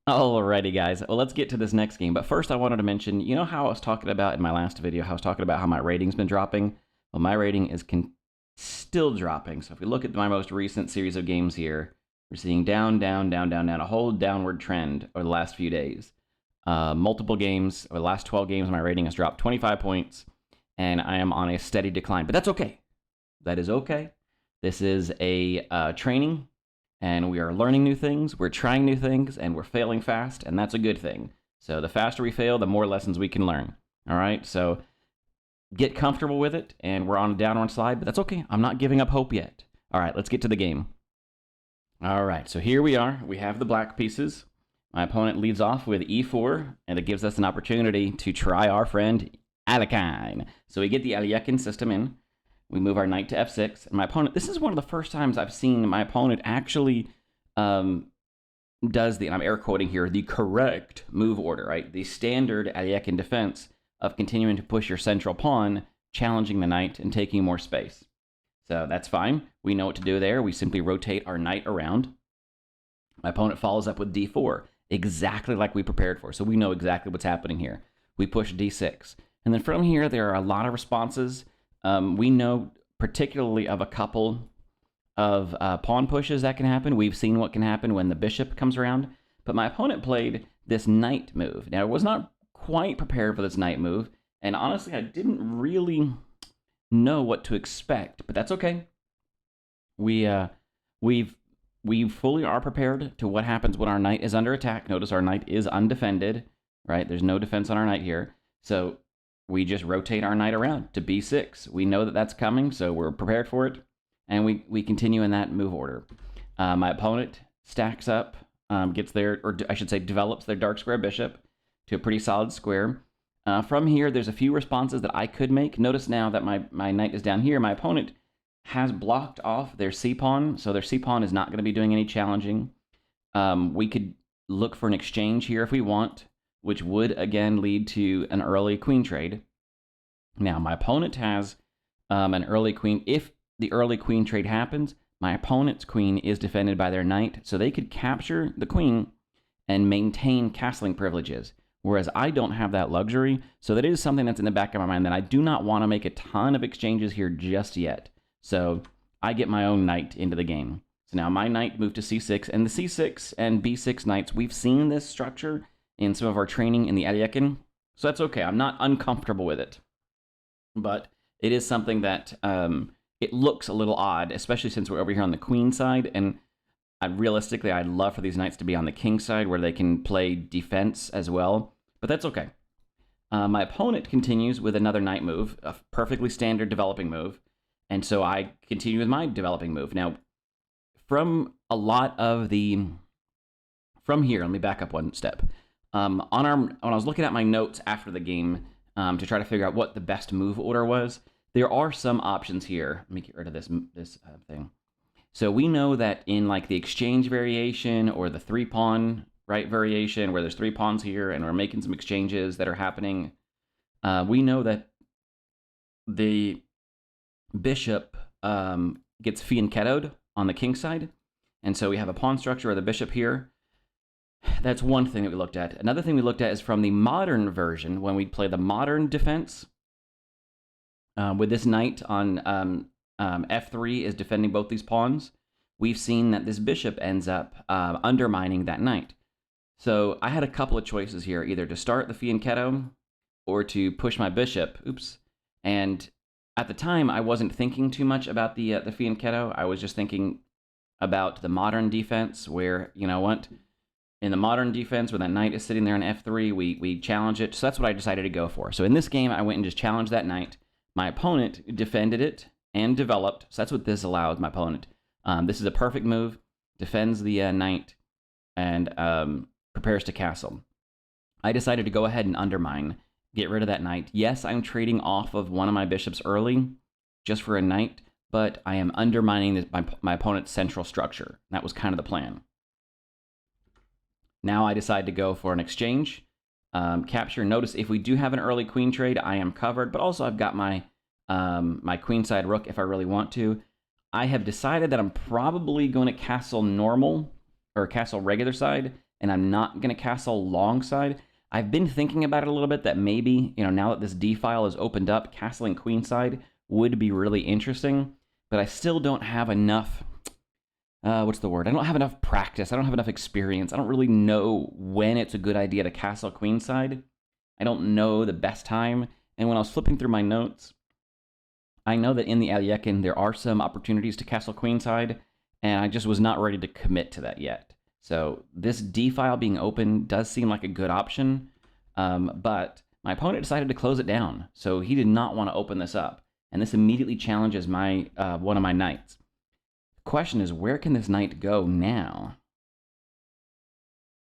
Alrighty, guys. Well, let's get to this next game. But first, I wanted to mention, you know how I was talking about in my last video, how I was talking about how my rating's been dropping? Well, my rating is still dropping. So if we look at my most recent series of games here, we're seeing down, down, down, down, down, a whole downward trend over the last few days. Multiple games, over the last 12 games, my rating has dropped 25 points, and I am on a steady decline. But that's okay. That is okay. This is a training, and we are learning new things, we're trying new things, and we're failing fast, and that's a good thing. So the faster we fail, the more lessons we can learn. All right, so get comfortable with it, and we're on a downward slide, but that's okay. I'm not giving up hope yet. All right, let's get to the game. All right, so here we are. We have the black pieces. My opponent leads off with e4, and it gives us an opportunity to try our friend Alekhine. So we get the Alekhine system in. We move our knight to f6. And my opponent, this is one of the first times I've seen my opponent actually does the, and I'm air quoting here, the correct move order, right? The standard Alekhine defense of continuing to push your central pawn, challenging the knight, and taking more space. So that's fine. We know what to do there. We simply rotate our knight around. My opponent follows up with d4, exactly like we prepared for. So we know exactly what's happening here. We push d6. And then from here, there are a lot of responses. We know particularly of a couple of pawn pushes that can happen. We've seen what can happen when the bishop comes around. But my opponent played this knight move. Now, I was not quite prepared for this knight move. And honestly, I didn't really know what to expect. But that's okay. We fully are prepared to what happens when our knight is under attack. Notice our knight is undefended, right? There's no defense on our knight here. So we just rotate our knight around to b6. We know that that's coming, so we're prepared for it, and we continue in that move order. My opponent stacks up, gets their, or I should say develops their dark square bishop to a pretty solid square. From here, there's a few responses that I could make. Notice now that my knight is down here. My opponent has blocked off their c-pawn, so their c-pawn is not going to be doing any challenging. We could look for an exchange here if we want, which would, again, lead to an early queen trade. Now, my opponent has an early queen. If the early queen trade happens, my opponent's queen is defended by their knight, so they could capture the queen and maintain castling privileges, whereas I don't have that luxury, so that is something that's in the back of my mind that I do not want to make a ton of exchanges here just yet. So I get my own knight into the game. So now my knight moved to c6, and the c6 and b6 knights, we've seen this structure in some of our training in the Alekhine, so that's okay. I'm not uncomfortable with it. But it is something that it looks a little odd, especially since we're over here on the queen side, and realistically, I'd love for these knights to be on the king side where they can play defense as well, but that's okay. My opponent continues with another knight move, a perfectly standard developing move, and so I continue with my developing move. Now, from here, let me back up one step. When I was looking at my notes after the game to try to figure out what the best move order was, there are some options here. Let me get rid of this thing. So we know that in like the exchange variation or the 3-pawn right variation, where there's 3 pawns here and we're making some exchanges that are happening, we know that the bishop gets fianchettoed on the king side, and so we have a pawn structure of the bishop here. That's one thing that we looked at. Another thing we looked at is from the modern version, when we play the modern defense, with this knight on f3 is defending both these pawns. We've seen that this bishop ends up undermining that knight. So I had a couple of choices here, either to start the fianchetto or to push my bishop. Oops. And at the time, I wasn't thinking too much about the fianchetto. I was just thinking about the modern defense, where, you know what, in the modern defense, when that knight is sitting there on f3, we challenge it. So that's what I decided to go for. So in this game, I went and just challenged that knight. My opponent defended it and developed. So that's what this allows my opponent. This is a perfect move. Defends the knight and prepares to castle. I decided to go ahead and undermine, get rid of that knight. Yes, I'm trading off of one of my bishops early just for a knight, but I am undermining my opponent's central structure. That was kind of the plan. Now I decide to go for an exchange, capture. Notice if we do have an early queen trade, I am covered, but also I've got my my queenside rook if I really want to. I have decided that I'm probably going to castle normal, or castle regular side, and I'm not going to castle alongside. I've been thinking about it a little bit that maybe, now that this D file is opened up, castling queenside would be really interesting, but I still don't have enough, what's the word? I don't have enough practice. I don't have enough experience. I don't really know when it's a good idea to castle queenside. I don't know the best time. And when I was flipping through my notes, I know that in the Alekhine there are some opportunities to castle queenside, and I just was not ready to commit to that yet. So this D file being open does seem like a good option, but my opponent decided to close it down, so he did not want to open this up, and this immediately challenges my one of my knights. The question is, where can this knight go now?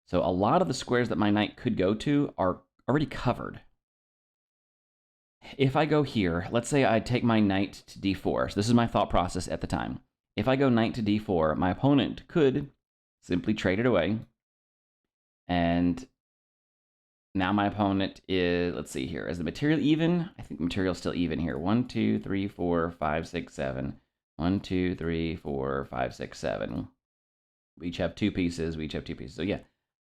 So a lot of the squares that my knight could go to are already covered. If I go here, let's say I take my knight to d4. So this is my thought process at the time. If I go knight to d4, my opponent could simply trade it away. And now my opponent is, let's see here, is the material even? I think the material's still even here. 1, 2, 3, 4, 5, 6, 7. 1, 2, 3, 4, 5, 6, 7. We each have 2 pieces. We each have 2 pieces. So yeah,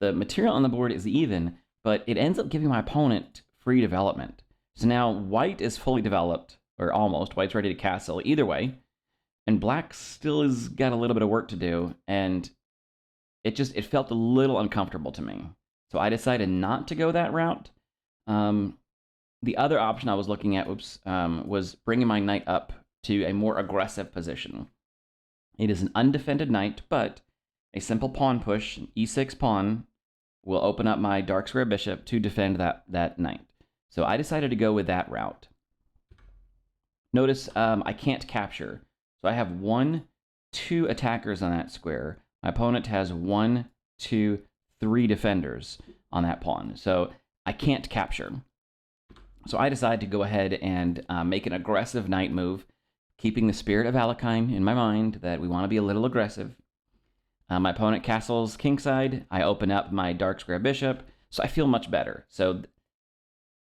the material on the board is even, but it ends up giving my opponent free development. So now white is fully developed, or almost. White's ready to castle either way. And black still has got a little bit of work to do, and it felt a little uncomfortable to me. So I decided not to go that route. The other option I was looking at was bringing my knight up to a more aggressive position. It is an undefended knight, but a simple pawn push, an e6 pawn, will open up my dark square bishop to defend that knight. So I decided to go with that route. Notice I can't capture. So I have 1, 2 attackers on that square. My opponent has 1, 2, 3 defenders on that pawn. So I can't capture. So I decide to go ahead and make an aggressive knight move, keeping the spirit of Alekhine in my mind that we want to be a little aggressive. My opponent castles kingside. I open up my dark square bishop, so I feel much better. So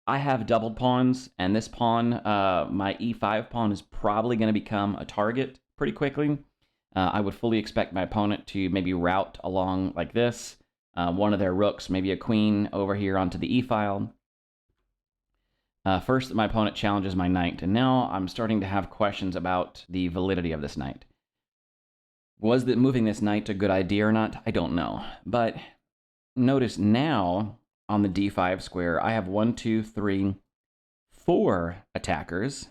I have doubled pawns, and this pawn, my e5 pawn, is probably going to become a target pretty quickly. I would fully expect my opponent to maybe route along like this. One of their rooks, maybe a queen, over here onto the e file. First, my opponent challenges my knight, and now I'm starting to have questions about the validity of this knight. Was moving this knight a good idea or not? I don't know. But notice now, on the d5 square, I have 1, 2, 3, 4 attackers,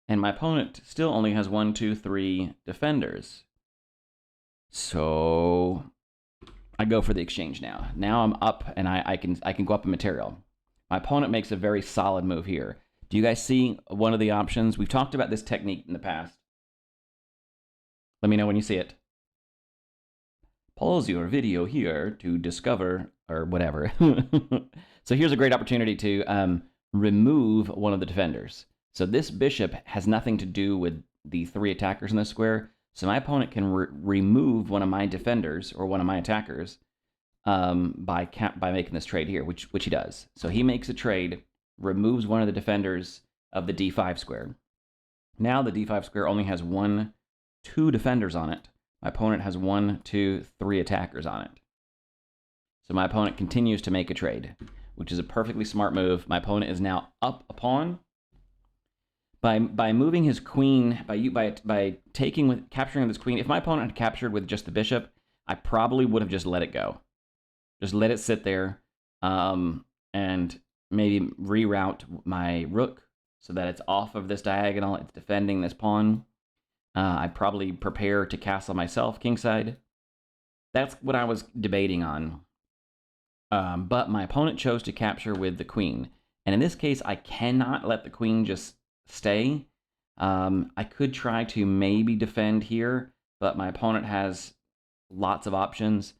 and my opponent still only has 1, 2, 3 defenders. So I go for the exchange now. Now I'm up, and I can go up in material. My opponent makes a very solid move here. Do you guys see one of the options? We've talked about this technique in the past. Let me know when you see it. Pause your video here to discover, or whatever. So here's a great opportunity to remove one of the defenders. So this bishop has nothing to do with the 3 attackers in this square. So my opponent can remove one of my defenders, or one of my attackers, by making this trade here, which he does. So he makes a trade, removes one of the defenders of the d5 square. Now the d5 square only has 1, 2 defenders on it. My opponent has 1, 2, 3 attackers on it. So my opponent continues to make a trade, which is a perfectly smart move. My opponent is now up a pawn. By moving his queen, by capturing this queen, if my opponent had captured with just the bishop, I probably would have just let it go. Just let it sit there, and maybe reroute my rook so that it's off of this diagonal, it's defending this pawn. I probably prepare to castle myself kingside. That's what I was debating on. But my opponent chose to capture with the queen. And in this case, I cannot let the queen just stay. I could try to maybe defend here, but my opponent has lots of options.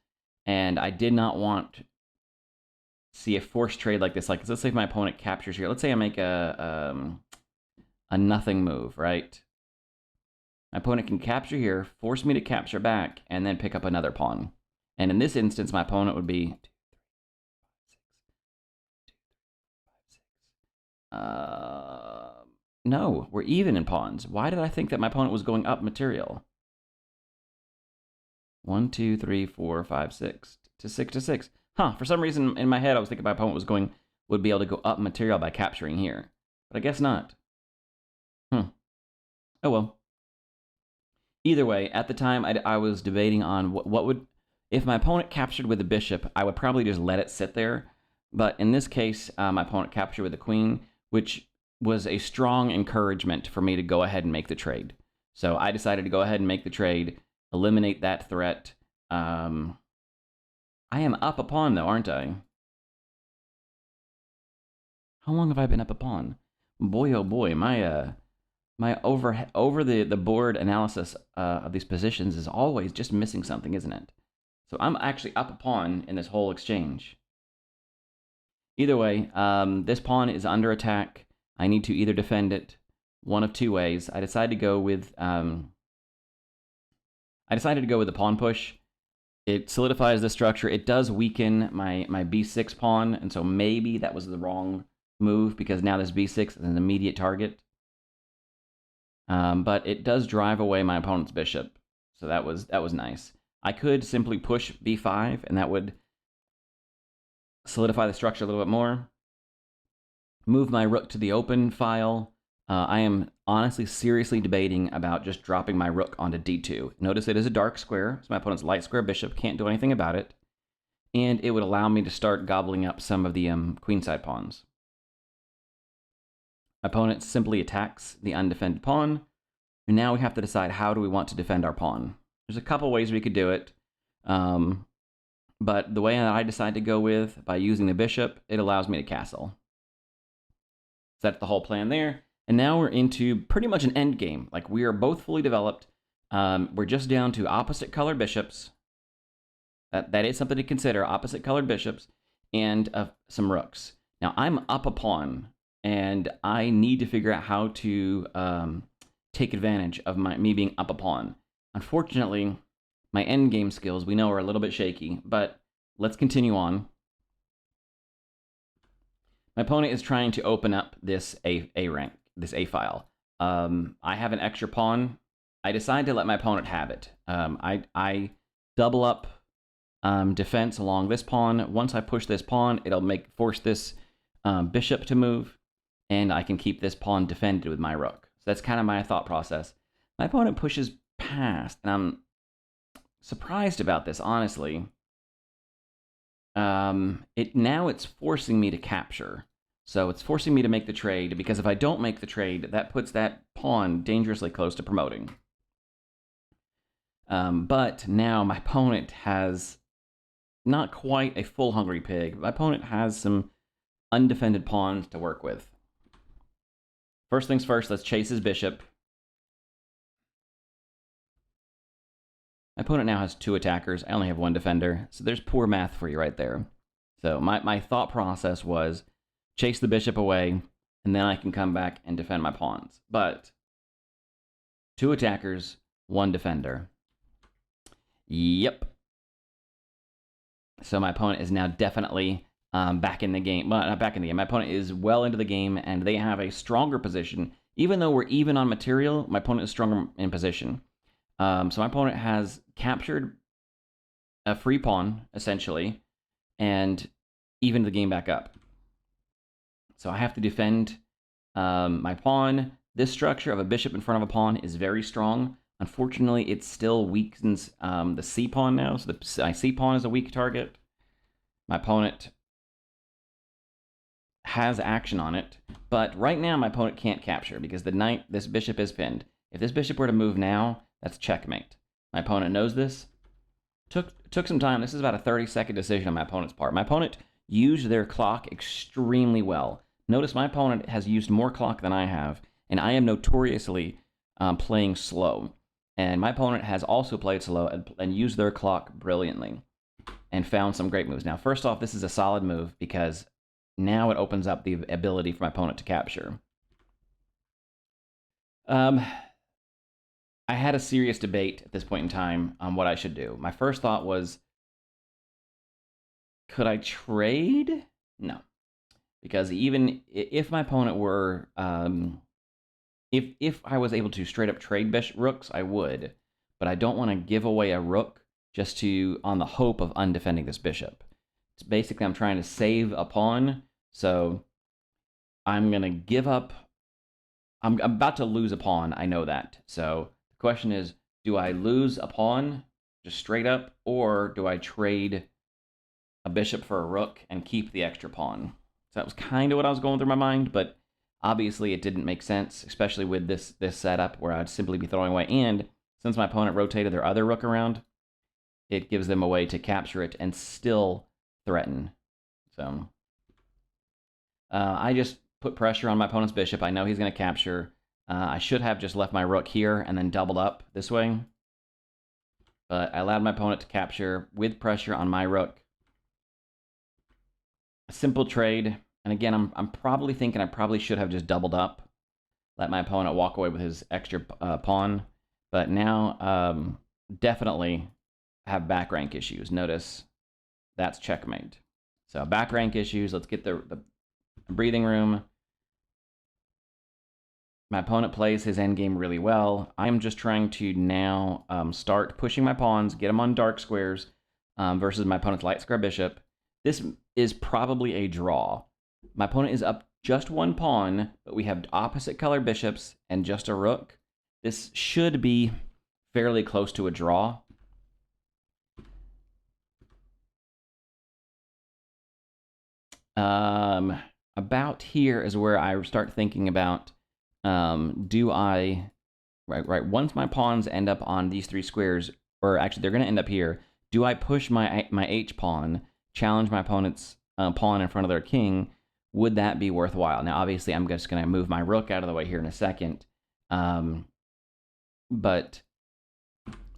And I did not want to see a forced trade like this. Like, let's say if my opponent captures here. Let's say I make a nothing move, right? My opponent can capture here, force me to capture back, and then pick up another pawn. And in this instance, my opponent would be 2, 3, 4, 5, 6. No, we're even in pawns. Why did I think that my opponent was going up material? 1, 2, 3, 4, 5, 6. to 6 to 6. Huh, for some reason in my head I was thinking my opponent would be able to go up material by capturing here. But I guess not. Oh well. Either way, at the time I was debating on what would, if my opponent captured with the bishop, I would probably just let it sit there. But in this case, my opponent captured with the queen, which was a strong encouragement for me to go ahead and make the trade. So I decided to go ahead and make the trade, eliminate that threat. I am up a pawn though, aren't I? How long have I been up a pawn? Boy, oh boy, my over the board analysis of these positions is always just missing something, isn't it? So I'm actually up a pawn in this whole exchange. Either way, this pawn is under attack. I need to either defend it one of two ways. I decided to go with the pawn push. It solidifies the structure. It does weaken my b6 pawn, and so maybe that was the wrong move because now this b6 is an immediate target. But it does drive away my opponent's bishop, so that was nice. I could simply push b5, and that would solidify the structure a little bit more. Move my rook to the open file. I am honestly seriously debating about just dropping my rook onto d2. Notice it is a dark square, so my opponent's light square bishop can't do anything about it, and it would allow me to start gobbling up some of the queenside pawns. My opponent simply attacks the undefended pawn, and now we have to decide how do we want to defend our pawn. There's a couple ways we could do it, but the way that I decide to go with, by using the bishop, it allows me to castle. So that's the whole plan there. And now we're into pretty much an end game. Like, we are both fully developed. We're just down to opposite colored bishops. That is something to consider, opposite colored bishops, and some rooks. Now, I'm up a pawn, and I need to figure out how to take advantage of me being up a pawn. Unfortunately, my endgame skills, we know, are a little bit shaky, but let's continue on. My opponent is trying to open up this A rank, this A file. I have an extra pawn. I decide to let my opponent have it. I double up defense along this pawn. Once I push this pawn, it'll force this bishop to move, and I can keep this pawn defended with my rook. So that's kind of my thought process. My opponent pushes past, and I'm surprised about this, honestly. Now it's forcing me to capture. So it's forcing me to make the trade, because if I don't make the trade, that puts that pawn dangerously close to promoting. But now my opponent has not quite a full hungry pig. My opponent has some undefended pawns to work with. First things first, let's chase his bishop. My opponent now has 2 attackers. I only have 1 defender. So there's poor math for you right there. So my thought process was chase the bishop away, and then I can come back and defend my pawns. But 2 attackers, 1 defender. Yep. So my opponent is now definitely back in the game. Well, not back in the game. My opponent is well into the game, and they have a stronger position. Even though we're even on material, my opponent is stronger in position. So my opponent has captured a free pawn, essentially, and evened the game back up. So I have to defend my pawn. This structure of a bishop in front of a pawn is very strong. Unfortunately, it still weakens the c pawn now, so the c pawn is a weak target. My opponent has action on it, but right now my opponent can't capture because this bishop is pinned. If this bishop were to move now, that's checkmate. My opponent knows this. Took some time. This is about a 30-second decision on my opponent's part. My opponent used their clock extremely well. Notice my opponent has used more clock than I have, and I am notoriously playing slow. And my opponent has also played slow and used their clock brilliantly and found some great moves. Now, first off, this is a solid move because now it opens up the ability for my opponent to capture. I had a serious debate at this point in time on what I should do. My first thought was, could I trade? No. Because even if my opponent were, if I was able to straight up trade rooks, I would. But I don't want to give away a rook just to on the hope of undefending this bishop. It's basically I'm trying to save a pawn, so I'm gonna give up. I'm about to lose a pawn, I know that. So the question is, do I lose a pawn just straight up, or do I trade a bishop for a rook and keep the extra pawn? So that was kind of what I was going through my mind, but obviously it didn't make sense, especially with this setup where I'd simply be throwing away. And since my opponent rotated their other rook around, it gives them a way to capture it and still threaten. So I just put pressure on my opponent's bishop. I know he's going to capture. I should have just left my rook here and then doubled up this way. But I allowed my opponent to capture with pressure on my rook. A simple trade. And again, I'm probably thinking I probably should have just doubled up. Let my opponent walk away with his extra pawn. But now, definitely have back rank issues. Notice that's checkmate. So back rank issues. Let's get the breathing room. My opponent plays his endgame really well. I'm just trying to now start pushing my pawns, get them on dark squares versus my opponent's light square bishop. This is probably a draw. My opponent is up just one pawn, but we have opposite color bishops and just a rook. This should be fairly close to a draw. About here is where I start thinking about, do I, right, once my pawns end up on these three squares, or actually they're going to end up here, do I push my H-pawn, challenge my opponent's pawn in front of their king? Would that be worthwhile? Now, obviously, I'm just going to move my rook out of the way here in a second, but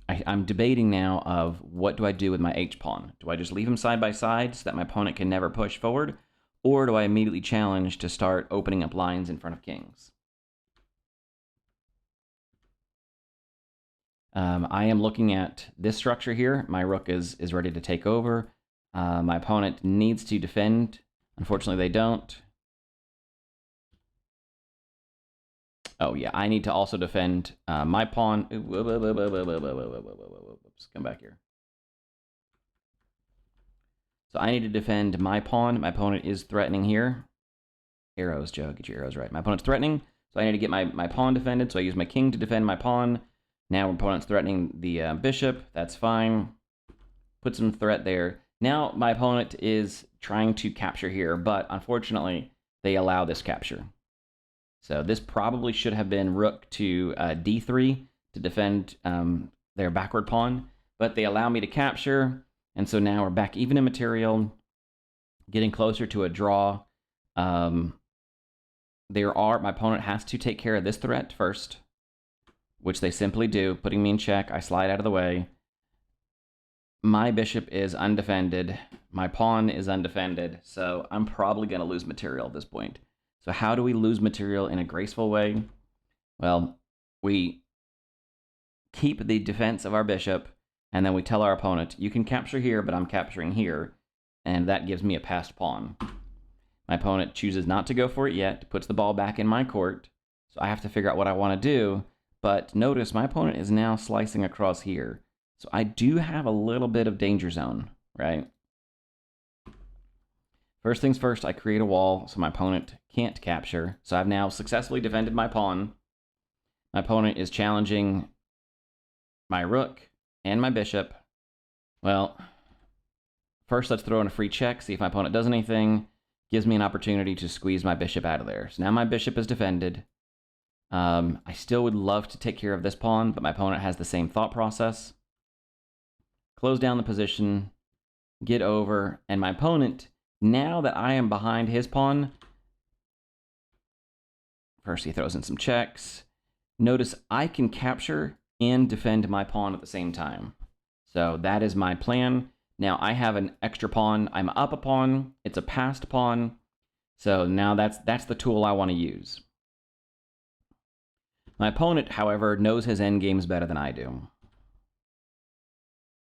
I'm debating now of what do I do with my H-pawn? Do I just leave them side by side so that my opponent can never push forward? Or do I immediately challenge to start opening up lines in front of kings? I am looking at this structure here. My rook is ready to take over. My opponent needs to defend. Unfortunately, they don't. Oh, yeah, I need to also defend my pawn. Oops, come back here. So I need to defend my pawn. My opponent is threatening here. Arrows, Joe, get your arrows right. My opponent's threatening, so I need to get my pawn defended. So I use my king to defend my pawn. Now my opponent's threatening the bishop. That's fine. Put some threat there. Now my opponent is trying to capture here, but unfortunately they allow this capture. So this probably should have been rook to d3 to defend their backward pawn, but they allow me to capture, and so now we're back even in material, getting closer to a draw. My opponent has to take care of this threat first, which they simply do, putting me in check. I slide out of the way. My bishop is undefended. My pawn is undefended, so I'm probably going to lose material at this point. So how do we lose material in a graceful way? Well, we keep the defense of our bishop, and then we tell our opponent, you can capture here, but I'm capturing here, and that gives me a passed pawn. My opponent chooses not to go for it yet, puts the ball back in my court, so I have to figure out what I want to do, but notice my opponent is now slicing across here. So I do have a little bit of danger zone, right? First things first, I create a wall so my opponent can't capture. So I've now successfully defended my pawn. My opponent is challenging my rook and my bishop. Well, first let's throw in a free check, see if my opponent does anything. Gives me an opportunity to squeeze my bishop out of there. So now my bishop is defended. I still would love to take care of this pawn, but my opponent has the same thought process. Close down the position, get over, and my opponent, now that I am behind his pawn, first he throws in some checks. Notice I can capture and defend my pawn at the same time. So that is my plan. Now I have an extra pawn. I'm up a pawn. It's a passed pawn. So now that's the tool I want to use. My opponent, however, knows his endgames better than I do.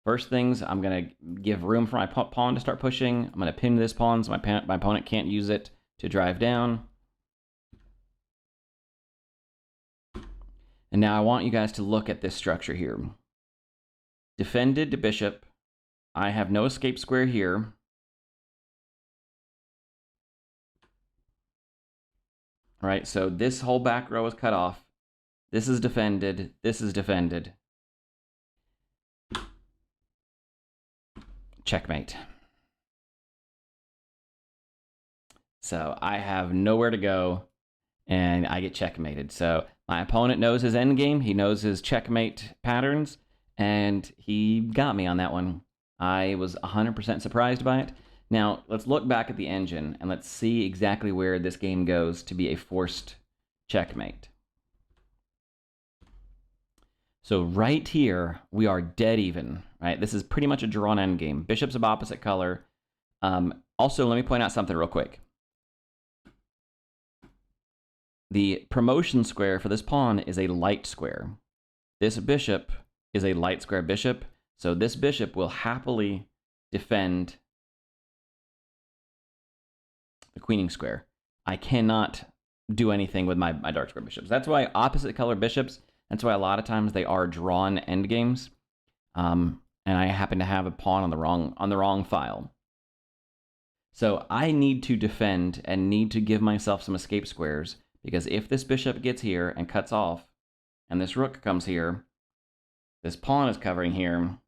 First things, I'm going to give room for my pawn to start pushing. I'm going to pin this pawn so my opponent can't use it to drive down. And now I want you guys to look at this structure here. defended bishop. I have no escape square here. Right, so this whole back row is cut off. This is defended. This is defended. Checkmate. So I have nowhere to go, and I get checkmated. So my opponent knows his endgame. He knows his checkmate patterns, and he got me on that one. I was 100% surprised by it. Now, let's look back at the engine, and let's see exactly where this game goes to be a forced checkmate. So right here, we are dead even, right? This is pretty much a drawn endgame. Bishops of opposite color. Also, let me point out something real quick. The promotion square for this pawn is a light square. This bishop is a light square bishop, so this bishop will happily defend the queening square. I cannot do anything with my dark square bishops. That's why opposite color bishops, that's why a lot of times they are drawn endgames. And I happen to have a pawn on the wrong file. So I need to defend and need to give myself some escape squares, because if this bishop gets here and cuts off, and this rook comes here, this pawn is covering here.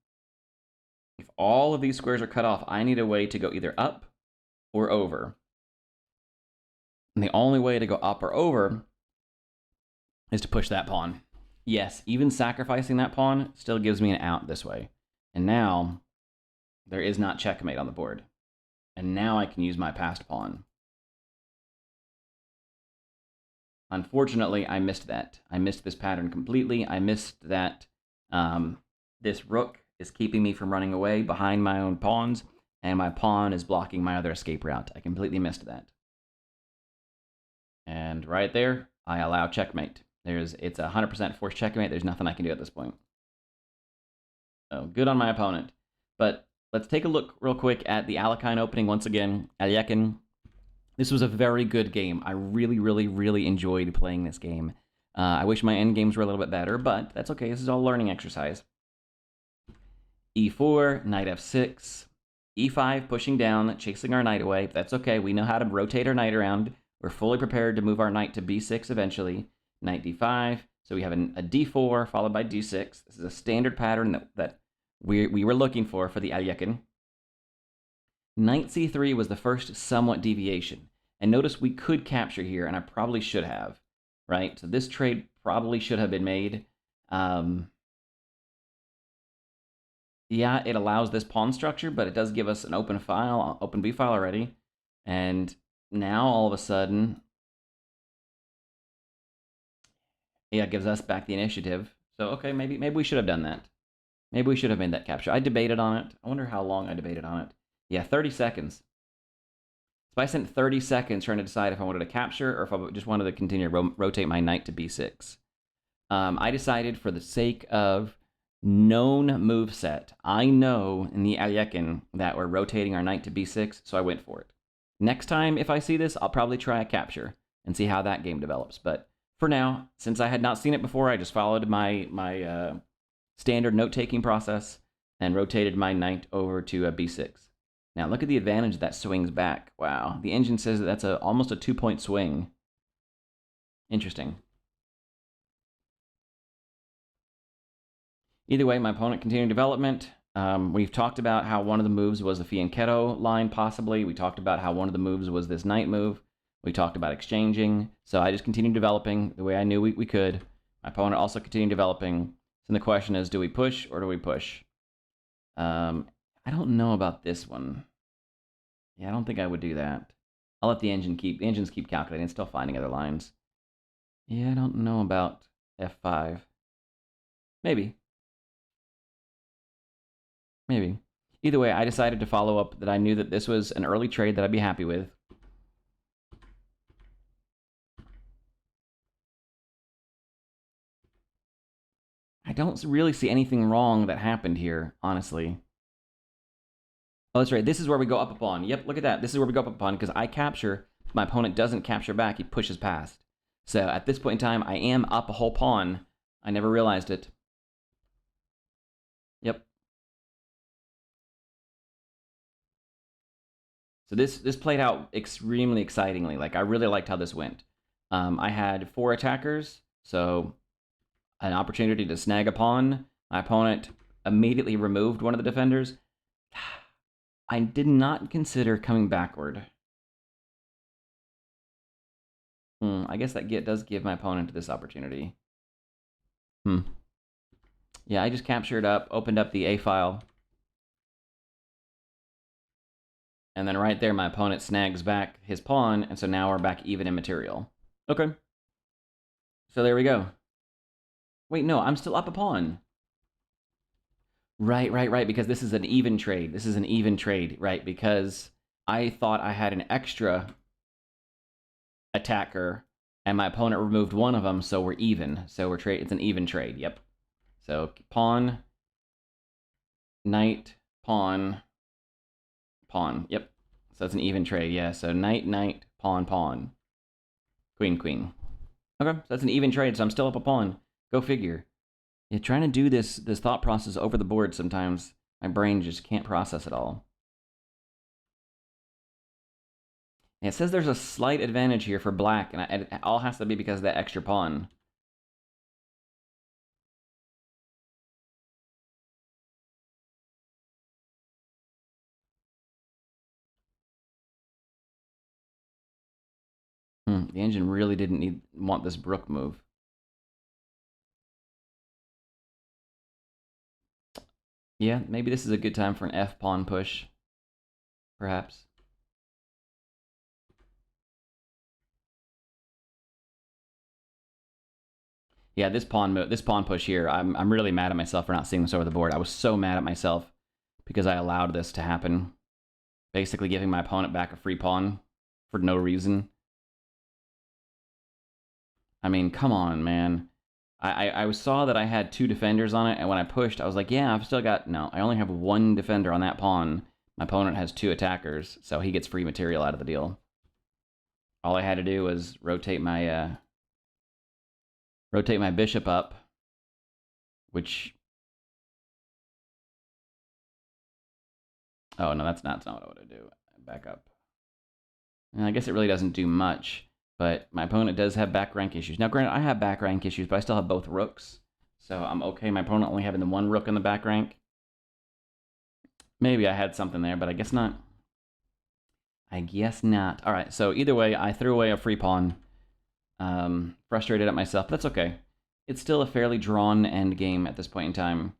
If all of these squares are cut off, I need a way to go either up or over. And the only way to go up or over is to push that pawn. Yes, even sacrificing that pawn still gives me an out this way. And now there is not checkmate on the board. And now I can use my passed pawn. Unfortunately, I missed that. I missed this pattern completely. I missed that this rook is keeping me from running away behind my own pawns, and my pawn is blocking my other escape route. I completely missed that. And right there, I allow checkmate. It's a 100% forced checkmate. There's nothing I can do at this point. So good on my opponent. But let's take a look real quick at the Alekhine opening once again. Alekhine. This was a very good game. I really, really, really enjoyed playing this game. I wish my endgames were a little bit better, but that's okay. This is all learning exercise. E4, knight f6, e5, pushing down, chasing our knight away. That's okay. We know how to rotate our knight around. We're fully prepared to move our knight to b6 eventually. Knight d5. So we have a d4 followed by d6. This is a standard pattern that we were looking for the Alekhine. Knight c3 was the first somewhat deviation. And notice we could capture here, and I probably should have, right? So this trade probably should have been made. Yeah, it allows this pawn structure, but it does give us an open file, open b file already. And now all of a sudden, yeah, it gives us back the initiative. So okay, maybe we should have done that. Maybe we should have made that capture. I debated on it. I wonder how long I debated on it. Yeah, 30 seconds. So I spent 30 seconds trying to decide if I wanted to capture or if I just wanted to continue to rotate my knight to b6. I decided for the sake of known moveset, I know in the Alekhine that we're rotating our knight to b6, so I went for it. Next time, if I see this, I'll probably try a capture and see how that game develops. But for now, since I had not seen it before, I just followed my standard note-taking process and rotated my knight over to b6. Now, look at the advantage that swings back. Wow. The engine says that that's almost a 2-point swing. Interesting. Either way, my opponent continued development. We've talked about how one of the moves was the fianchetto line, possibly. We talked about how one of the moves was this knight move. We talked about exchanging. So I just continued developing the way I knew we could. My opponent also continued developing. So the question is, do we push or do we push? I don't know about this one. Yeah, I don't think I would do that. I'll let the engines keep calculating and still finding other lines. Yeah, I don't know about f5. Maybe. Maybe. Either way, I decided to follow up that I knew that this was an early trade that I'd be happy with. I don't really see anything wrong that happened here, honestly. Oh, that's right. This is where we go up a pawn. Yep, look at that. This is where we go up a pawn because I capture. My opponent doesn't capture back. He pushes past. So at this point in time, I am up a whole pawn. I never realized it. Yep. So this played out extremely excitingly. Like I really liked how this went. I had 4 attackers, so an opportunity to snag a pawn. My opponent immediately removed one of the defenders. I did not consider coming backward. I guess that does give my opponent this opportunity. Yeah, I just captured up, opened up the A file. And then right there, my opponent snags back his pawn, and so now we're back even in material. Okay. So there we go. Wait, no, I'm still up a pawn. Right, because this is an even trade. This is an even trade, right? Because I thought I had an extra attacker, and my opponent removed one of them, so we're even. So it's an even trade, yep. So pawn, knight, pawn, pawn, yep. So it's an even trade, yeah. So knight, knight, pawn, pawn, queen, queen. Okay, so that's an even trade, so I'm still up a pawn. Go figure. Yeah, trying to do this thought process over the board sometimes, my brain just can't process it all. Yeah, it says there's a slight advantage here for black, and it all has to be because of that extra pawn. The engine really didn't want this rook move. Yeah, maybe this is a good time for an F pawn push, perhaps. Yeah, this pawn push here, I'm really mad at myself for not seeing this over the board. I was so mad at myself because I allowed this to happen, basically giving my opponent back a free pawn for no reason. I mean, come on, man. I saw that I had 2 defenders on it, and when I pushed, I was like, yeah, I've still got... No, I only have 1 defender on that pawn. My opponent has 2 attackers, so he gets free material out of the deal. All I had to do was rotate my bishop up, which... Oh, no, that's not what I would do. Back up. And I guess it really doesn't do much, but my opponent does have back rank issues. Now, granted, I have back rank issues, but I still have both rooks, so I'm okay. My opponent only having the 1 rook in the back rank. Maybe I had something there, but I guess not. I guess not. All right, so either way, I threw away a free pawn. Frustrated at myself, but that's okay. It's still a fairly drawn end game at this point in time.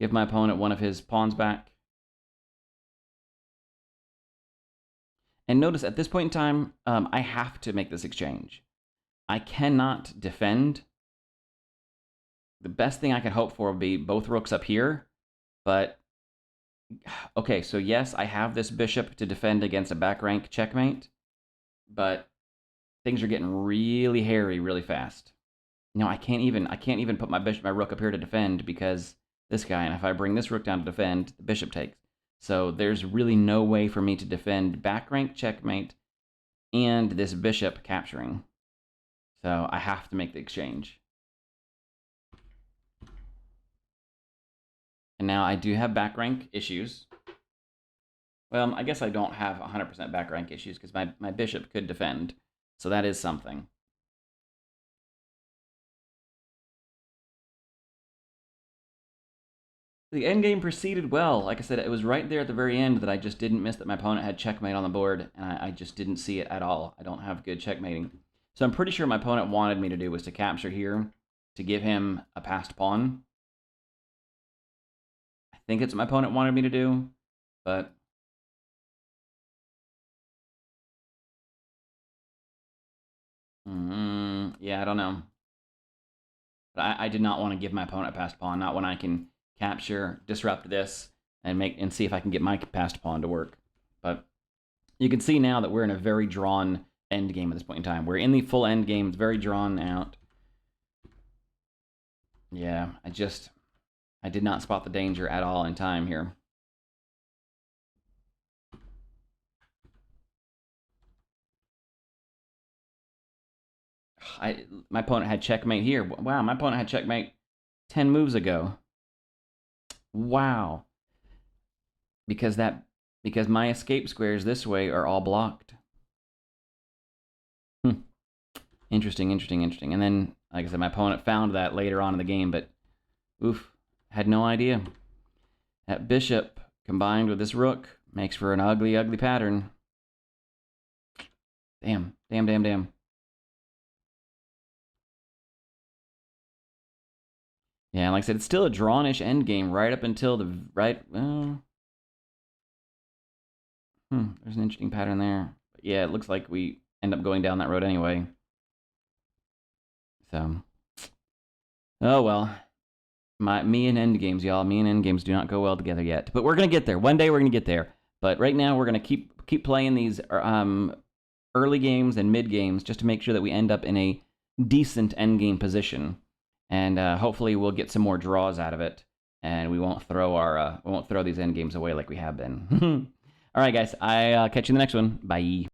Give my opponent one of his pawns back. And notice at this point in time, I have to make this exchange. I cannot defend. The best thing I could hope for would be both rooks up here, but okay, so yes, I have this bishop to defend against a back rank checkmate, but things are getting really hairy really fast. No, I can't even put my rook up here to defend because this guy, and if I bring this rook down to defend, the bishop takes. So there's really no way for me to defend back rank checkmate and this bishop capturing. So I have to make the exchange. And now I do have back rank issues. Well, I guess I don't have 100% back rank issues because my bishop could defend. So that is something. The endgame proceeded well. Like I said, it was right there at the very end that I just didn't miss that my opponent had checkmate on the board, and I just didn't see it at all. I don't have good checkmating. So I'm pretty sure my opponent wanted me to do was to capture here to give him a passed pawn. I think it's what my opponent wanted me to do, but... yeah, I don't know. But I did not want to give my opponent a passed pawn, not when I can capture, disrupt this, and see if I can get my passed pawn to work. But you can see now that we're in a very drawn end game at this point in time. We're in the full end game. It's very drawn out. Yeah, I did not spot the danger at all in time here. My opponent had checkmate here. Wow, my opponent had checkmate 10 moves ago. Wow. Because that because my escape squares this way are all blocked. Interesting, interesting, interesting. And then, like I said, my opponent found that later on in the game, but oof, had no idea. That bishop combined with this rook makes for an ugly, ugly pattern. Damn, damn, damn, damn. Yeah, like I said, it's still a drawnish endgame right up until the right. There's an interesting pattern there. But yeah, it looks like we end up going down that road anyway. So, oh well. Me and endgames, y'all. Me and endgames do not go well together yet, but we're gonna get there. One day we're gonna get there. But right now we're gonna keep playing these early games and mid games just to make sure that we end up in a decent endgame position, and hopefully we'll get some more draws out of it, and we won't throw these endgames away like we have been. All right, guys. I catch you in the next one. Bye.